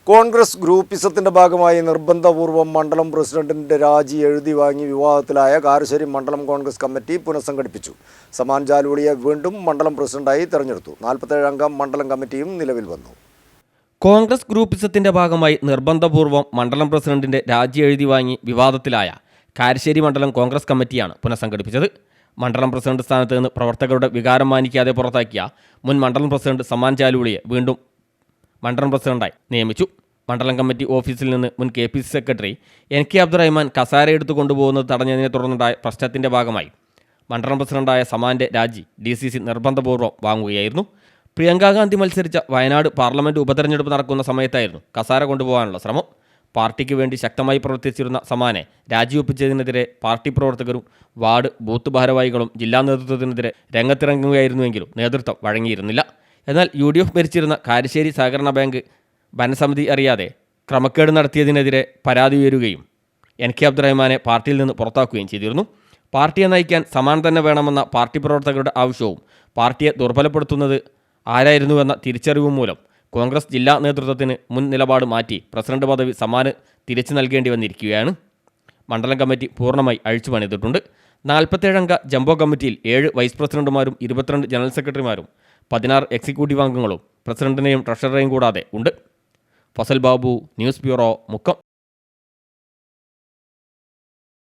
കോൺഗ്രസ് ഗ്രൂപ്പിസത്തിന്റെ ഭാഗമായി നിർബന്ധപൂർവ്വം മണ്ഡലം പ്രസിഡന്റിന്റെ രാജി എഴുതി വാങ്ങി വിവാദത്തിലായ കാരശ്ശേരി മണ്ഡലം കോൺഗ്രസ് കമ്മിറ്റി പുനഃസംഘടിപ്പിച്ചു. സമാൻ ജാലുളിയെ വീണ്ടും മണ്ഡലം പ്രസിഡന്റായി തെരഞ്ഞെടുത്തു. 47 അംഗം മണ്ഡലം കമ്മിറ്റിയും നിലവിൽ വന്നു. കോൺഗ്രസ് ഗ്രൂപ്പിസത്തിന്റെ ഭാഗമായി നിർബന്ധപൂർവ്വം മണ്ഡലം പ്രസിഡന്റിന്റെ രാജി എഴുതി വാങ്ങി വിവാദത്തിലായ കാരശ്ശേരി മണ്ഡലം കോൺഗ്രസ് കമ്മിറ്റിയാണ് പുനഃസംഘടിപ്പിച്ചത്. മണ്ഡലം പ്രസിഡന്റ് സ്ഥാനത്ത് നിന്ന് പ്രവർത്തകരുടെ വികാരം മാനിക്കാതെ പുറത്താക്കിയ മുൻ മണ്ഡലം പ്രസിഡന്റ് സമാൻ ജാലുളിയെ വീണ്ടും മണ്ഡലം പ്രസിഡന്റായി നിയമിച്ചു. മണ്ഡലം കമ്മിറ്റി ഓഫീസിൽ നിന്ന് മുൻ KPC സെക്രട്ടറി NK അബ്ദുറഹ്മാൻ കസാര എടുത്തു കൊണ്ടുപോകുന്നത് തടഞ്ഞതിനെ തുടർന്നുണ്ടായ പ്രശ്നത്തിന്റെ ഭാഗമായി മണ്ഡലം പ്രസിഡന്റായ സമാന്റെ രാജി DCC നിർബന്ധപൂർവ്വം വാങ്ങുകയായിരുന്നു. പ്രിയങ്കാ ഗാന്ധി മത്സരിച്ച വയനാട് പാർലമെന്റ് ഉപതെരഞ്ഞെടുപ്പ് നടക്കുന്ന സമയത്തായിരുന്നു കസാര കൊണ്ടുപോകാനുള്ള ശ്രമം. പാർട്ടിക്ക് വേണ്ടി ശക്തമായി പ്രവർത്തിച്ചിരുന്ന സമാനെ രാജിവെപ്പിച്ചതിനെതിരെ പാർട്ടി പ്രവർത്തകരും വാർഡ് ബൂത്ത് ഭാരവാഹികളും ജില്ലാ നേതൃത്വത്തിനെതിരെ രംഗത്തിറങ്ങുകയായിരുന്നുവെങ്കിലും നേതൃത്വം വഴങ്ങിയിരുന്നില്ല. എന്നാൽ UDF ഭരിച്ചിരുന്ന കാരശ്ശേരി സഹകരണ ബാങ്ക് ഭരണസമിതി അറിയാതെ ക്രമക്കേട് നടത്തിയതിനെതിരെ പരാതി ഉയരുകയും NK അബ്ദുറഹ്മാനെ പാർട്ടിയിൽ നിന്ന് പുറത്താക്കുകയും ചെയ്തിരുന്നു. പാർട്ടിയെ നയിക്കാൻ സമാൻ തന്നെ വേണമെന്ന പാർട്ടി പ്രവർത്തകരുടെ ആവശ്യവും പാർട്ടിയെ ദുർബലപ്പെടുത്തുന്നത് ആരായിരുന്നുവെന്ന തിരിച്ചറിവും മൂലം കോൺഗ്രസ് ജില്ലാ നേതൃത്വത്തിന് മുൻ നിലപാട് മാറ്റി പ്രസിഡന്റ് പദവി സമാന് തിരിച്ചു നൽകേണ്ടി വന്നിരിക്കുകയാണ്. മണ്ഡലം കമ്മിറ്റി പൂർണ്ണമായി അഴിച്ചു പണിതിട്ടുണ്ട്. 47 അംഗ ജംബോ കമ്മിറ്റിയിൽ 7 വൈസ് പ്രസിഡന്റുമാരും 22 ജനറൽ സെക്രട്ടറിമാരും 16 എക്സിക്യൂട്ടീവ് അംഗങ്ങളും പ്രസിഡന്റിനെയും ട്രഷററെയും കൂടാതെ ഉണ്ട്. Fazal Babu, news bureau, Mukkam.